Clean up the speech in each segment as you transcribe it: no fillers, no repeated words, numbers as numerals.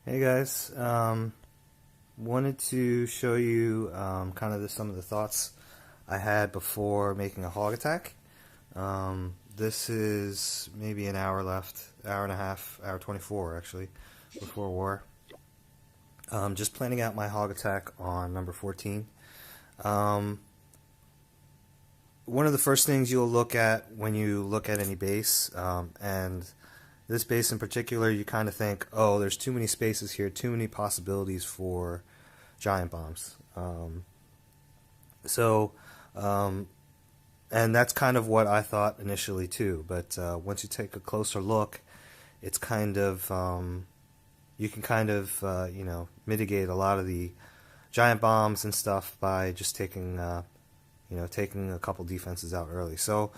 Hey guys, wanted to show you kind of some of the thoughts I had before making a hog attack. This is maybe an hour left, hour and a half, hour 24 actually, before war. Just planning out my hog attack on number 14. Um, One of the first things you'll look at when you look at any base, and this base in particular, you kind of think, oh, there's too many spaces here, too many possibilities for giant bombs. So, um, and that's kind of what I thought initially too. But once you take a closer look, it's kind of you can kind of mitigate a lot of the giant bombs and stuff by just taking taking a couple defenses out early. So,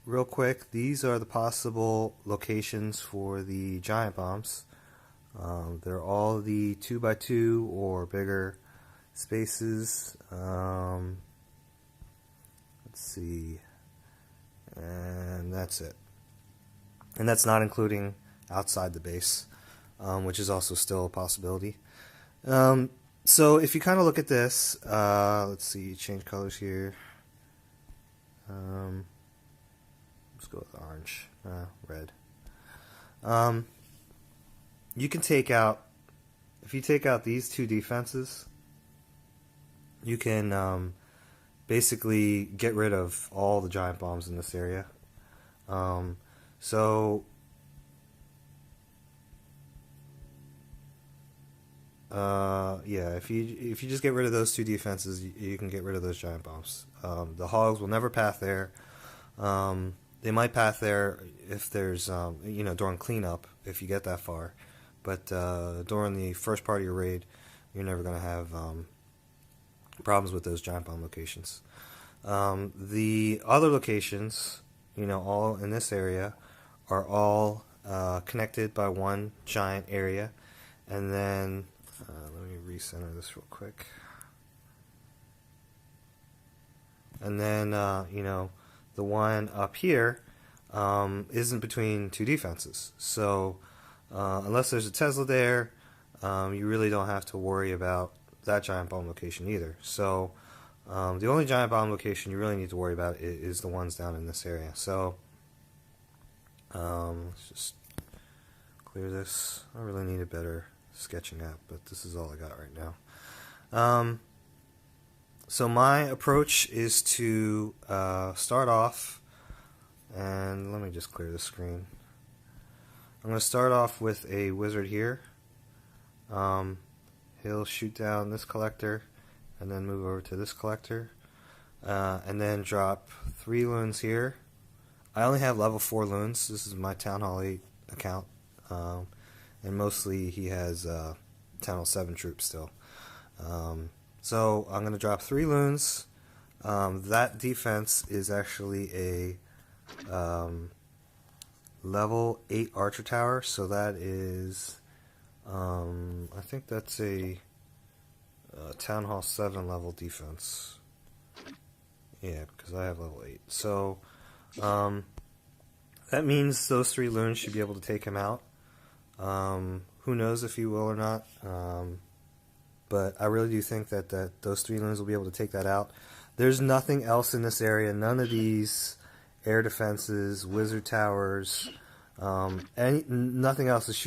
real quick, these are the possible locations for the giant bombs. They're all the 2x2 or bigger spaces. Let's see, and that's it. And that's not including outside the base, which is also still a possibility. So if you kind of look at this, let's see, change colors here. Let's go with orange, red. You can take out, if you take out these two defenses, you can basically get rid of all the giant bombs in this area. So yeah, if you just get rid of those two defenses, you can get rid of those giant bombs. The hogs will never path there. They might path there if there's during cleanup, if you get that far, but during the first part of your raid, you're never going to have problems with those giant bomb locations. The other locations, all in this area, are all connected by one giant area, and then let me recenter this real quick. And then, the one up here isn't between two defenses. So, unless there's a Tesla there, you really don't have to worry about that giant bomb location either. So, the only giant bomb location you really need to worry about is the ones down in this area. So, let's just clear this. I really need a better sketching app, but this is all I got right now. So my approach is to start off, and let me just clear the screen. I'm going to start off with a wizard here. He'll shoot down this collector, and then move over to this collector, and then drop 3 loons here. I only have level 4 loons. This is my Town Hall 8 account. And mostly he has Town Hall 7 troops still. So I'm going to drop 3 loons. That defense is actually a level 8 archer tower, so that is, I think that's a Town Hall 7 level defense. Yeah, because I have level 8. So that means those 3 loons should be able to take him out. Who knows if he will or not, but I really do think that those 3 loons will be able to take that out. There's nothing else in this area, none of these air defenses, wizard towers, nothing else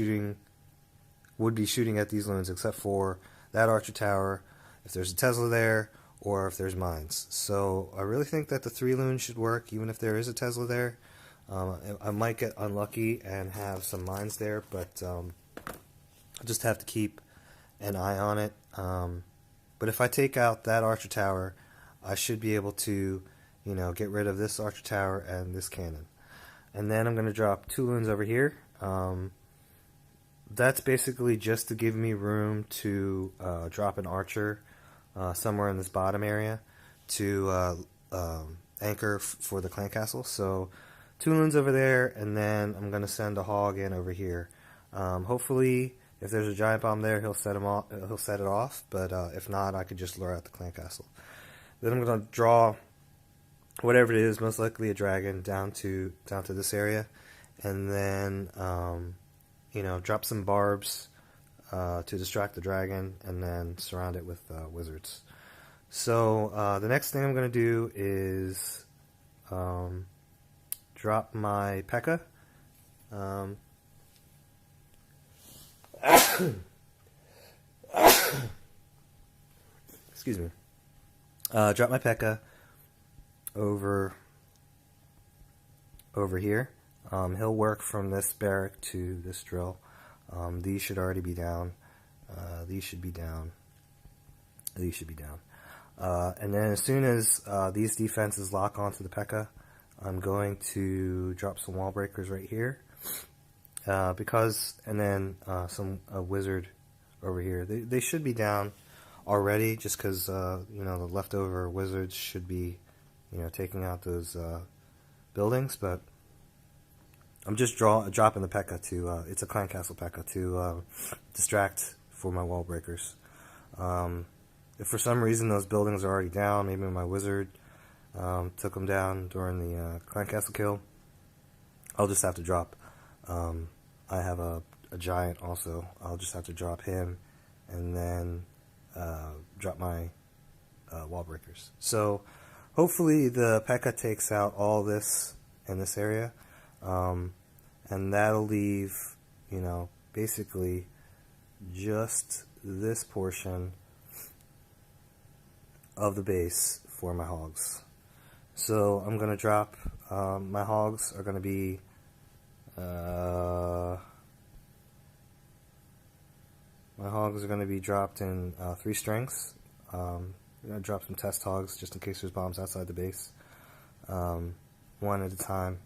would be shooting at these loons except for that archer tower, if there's a Tesla there, or if there's mines. So I really think that the 3 loons should work, even if there is a Tesla there. I might get unlucky and have some mines there, but I just have to keep an eye on it. But if I take out that archer tower, I should be able to, get rid of this archer tower and this cannon. And then I'm going to drop 2 loons over here. That's basically just to give me room to drop an archer somewhere in this bottom area to anchor for the clan castle. So 2 loons over there, and then I'm going to send a hog in over here. Hopefully, if there's a giant bomb there, he'll set it off. But if not, I could just lure out the clan castle. Then I'm going to draw whatever it is, most likely a dragon, down to this area, and then drop some barbs to distract the dragon, and then surround it with wizards. So the next thing I'm going to do is drop my P.E.K.K.A. Excuse me. Drop my P.E.K.K.A. over here. He'll work from this barrack to this drill. These should already be down. These should be down. These should be down. And then as soon as these defenses lock onto the P.E.K.K.A., I'm going to drop some wall breakers right here. And then some wizard over here. They should be down already, just because the leftover wizards should be taking out those buildings. But I'm just dropping the P.E.K.K.A. to it's a clan castle P.E.K.K.A. to distract for my wall breakers. If for some reason those buildings are already down, maybe my wizard took them down during the clan castle kill, I'll just have to drop. I have a giant also. I'll just have to drop him and then drop my wall breakers. So hopefully the P.E.K.K.A. takes out all this in this area, and that'll leave basically just this portion of the base for my hogs. So I'm gonna drop my hogs are gonna be dropped in 3 strings. I'm gonna drop some test hogs just in case there's bombs outside the base, one at a time.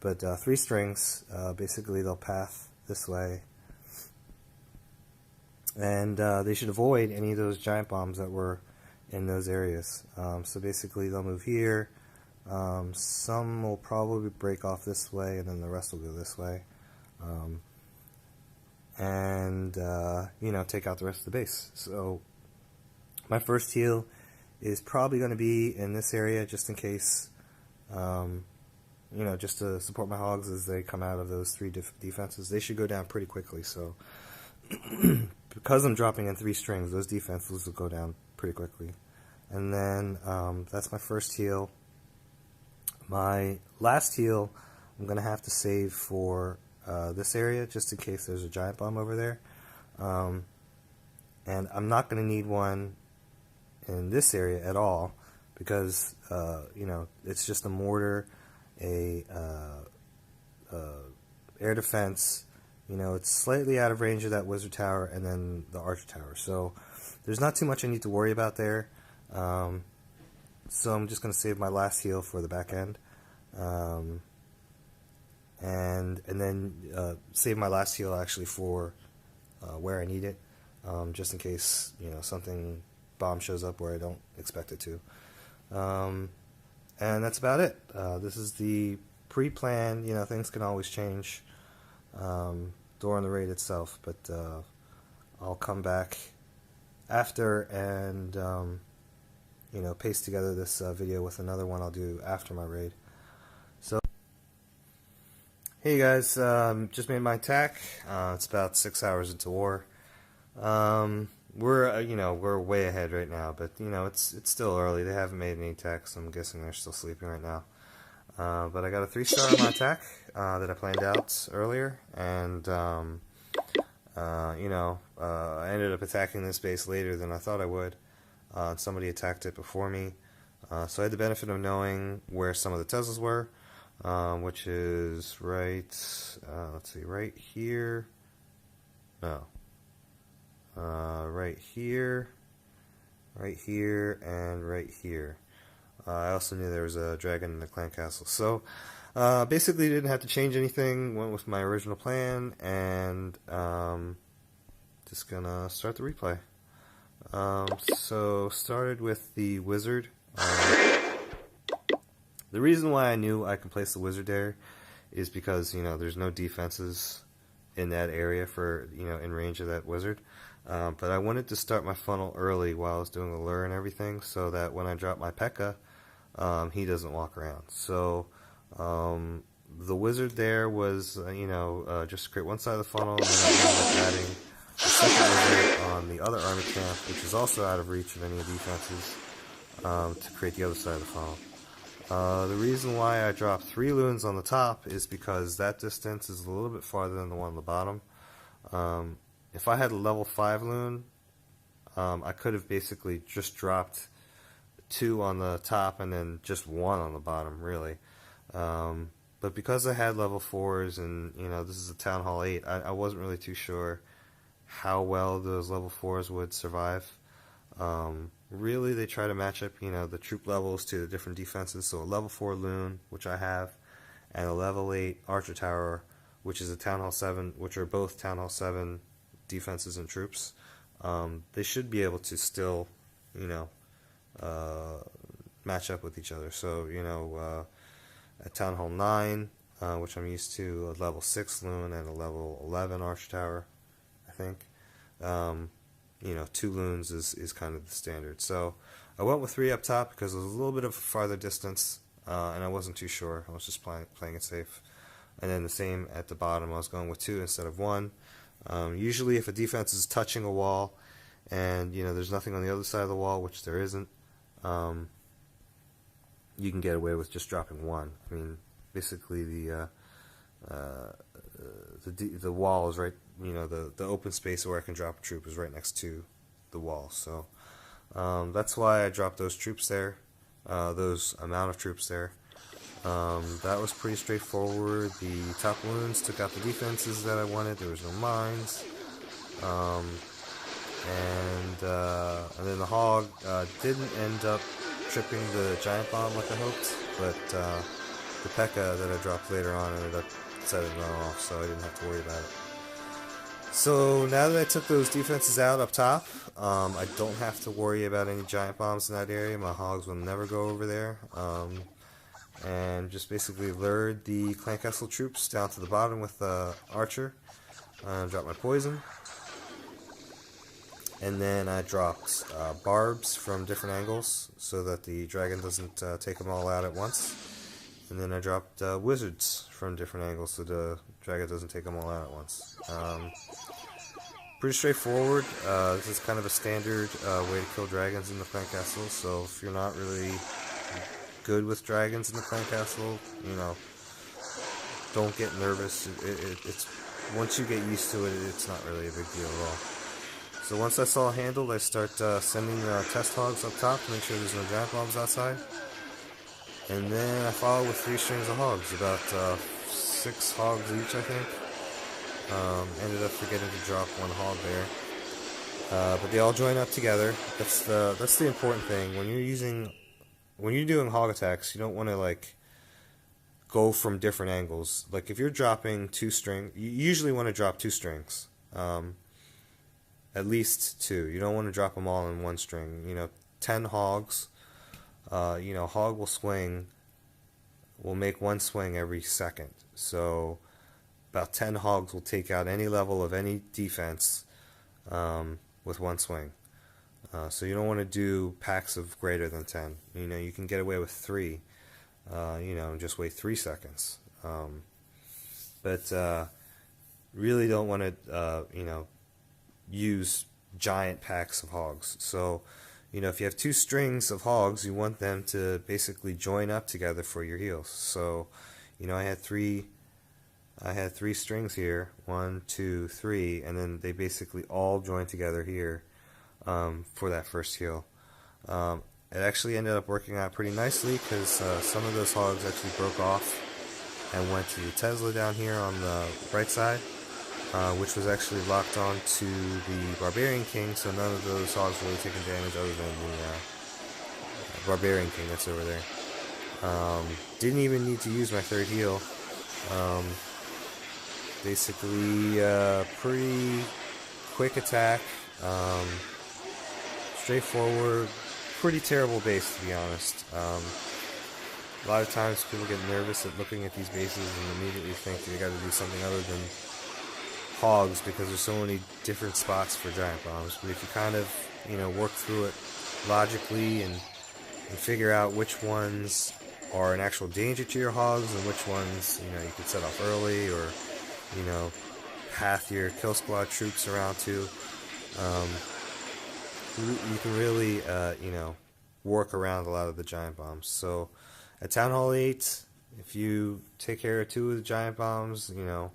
But 3 strings, basically they'll path this way, and they should avoid any of those giant bombs that were in those areas. So basically they'll move here. Some will probably break off this way, and then the rest will go this way, and take out the rest of the base. So my first heal is probably going to be in this area, just in case, just to support my hogs as they come out of those 3 defenses. They should go down pretty quickly, so because I'm dropping in 3 strings, those defenses will go down pretty quickly. And then that's my first heal. My last heal I'm going to have to save for this area, just in case there's a giant bomb over there. And I'm not going to need one in this area at all, because it's just a mortar, a air defense. It's slightly out of range of that wizard tower and then the archer tower, so there's not too much I need to worry about there. So I'm just going to save my last heal for the back end, and then save my last heal actually for where I need it, just in case something bomb shows up where I don't expect it to. And that's about it. This is the pre-plan. Things can always change during the raid itself, but I'll come back after and paste together this video with another one I'll do after my raid. So hey guys, just made my attack. It's about 6 hours into war. We're way ahead right now, but it's still early. They haven't made any attacks, so I'm guessing they're still sleeping right now. But I got a 3-star on my attack that I planned out earlier, and I ended up attacking this base later than I thought I would. Somebody attacked it before me, so I had the benefit of knowing where some of the Teslas were, which is right, let's see, right here, no, right here, and right here. I also knew there was a dragon in the clan castle, so basically didn't have to change anything, went with my original plan, and just gonna start the replay. So started with the wizard. The reason why I knew I could place the wizard there is because there's no defenses in that area for in range of that wizard. But I wanted to start my funnel early while I was doing the lure and everything, so that when I drop my P.E.K.K.A. He doesn't walk around. So The wizard there was, just to create one side of the funnel, and then I ended up adding the second wizard on the other army camp, which is also out of reach of any defenses, to create the other side of the funnel. The reason why I dropped 3 loons on the top is because that distance is a little bit farther than the one on the bottom. If I had a level 5 loon, I could have basically just dropped 2 on the top and then just 1 on the bottom, really. But because I had level 4s and, this is a Town Hall 8, I wasn't really too sure how well those level 4s would survive. Really, they try to match up, the troop levels to the different defenses. So a level 4 loon, which I have, and a level 8 archer tower, which is a Town Hall 7, which are both Town Hall 7 defenses and troops. They should be able to still, match up with each other. So, at Town Hall 9, which I'm used to, a level 6 loon and a level 11 archer tower, I think. 2 loons is kind of the standard. So I went with 3 up top because it was a little bit of a farther distance, and I wasn't too sure. I was just playing it safe. And then the same at the bottom, I was going with 2 instead of 1. Usually if a defense is touching a wall and there's nothing on the other side of the wall, which there isn't, you can get away with just dropping 1. I mean, basically the wall is right, the open space where I can drop a troop is right next to the wall. So that's why I dropped those troops there, those amount of troops there. That was pretty straightforward. The top loons took out the defenses that I wanted. There was no mines. And then the hog didn't end up tripping the giant bomb like I hoped, but the P.E.K.K.A. that I dropped later on ended up setting it off, so I didn't have to worry about it. So now that I took those defenses out up top, I don't have to worry about any giant bombs in that area. My hogs will never go over there. And just basically lured the Clan Castle troops down to the bottom with the archer. Dropped my poison. And then I dropped barbs from different angles so that the dragon doesn't take them all out at once. And then I dropped wizards from different angles so the dragon doesn't take them all out at once. Pretty straightforward. This is kind of a standard way to kill dragons in the Clan Castle. So if you're not really good with dragons in the Clan Castle, don't get nervous. It's once you get used to it, it's not really a big deal at all. So once that's all handled, I start sending test hogs up top to make sure there's no giant bombs outside. And then I follow with 3 strings of hogs, about 6 hogs each, I think. Ended up forgetting to drop 1 hog there. But they all join up together. That's the important thing. When you're doing hog attacks, you don't want to go from different angles. Like if you're dropping 2 strings, you usually want to drop 2 strings. At least 2. You don't want to drop them all in 1 string. 10 hogs. Hog will make 1 swing every second. So about 10 hogs will take out any level of any defense with 1 swing. So you don't want to do packs of greater than 10. You can get away with 3. And just wait 3 seconds. But really don't want to, use giant packs of hogs. So, if you have 2 strings of hogs, you want them to basically join up together for your heals. So, I had 3 strings here, 1, 2, 3, and then they basically all join together here for that first heal. It actually ended up working out pretty nicely because some of those hogs actually broke off and went to the Tesla down here on the right side. Which was actually locked on to the Barbarian King, so none of those hogs really taking damage other than the Barbarian King that's over there. Didn't even need to use my 3rd heal. Basically, pretty quick attack, straightforward, pretty terrible base to be honest. A lot of times people get nervous at looking at these bases and immediately think they got to do something other than hogs because there's so many different spots for giant bombs. But if you kind of, work through it logically and figure out which ones are an actual danger to your hogs, and which ones, you know, you could set off early, or, you know, path your kill squad troops around to. Um, you can really, you know, work around a lot of the giant bombs. So at Town Hall 8, if you take care of 2 of the giant bombs, you know,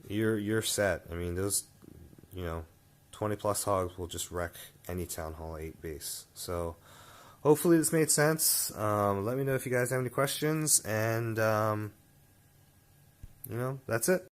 you're set. I mean, those, you know, 20 plus hogs will just wreck any Town Hall 8 base. So hopefully this made sense. Let me know if you guys have any questions, and you know, that's it.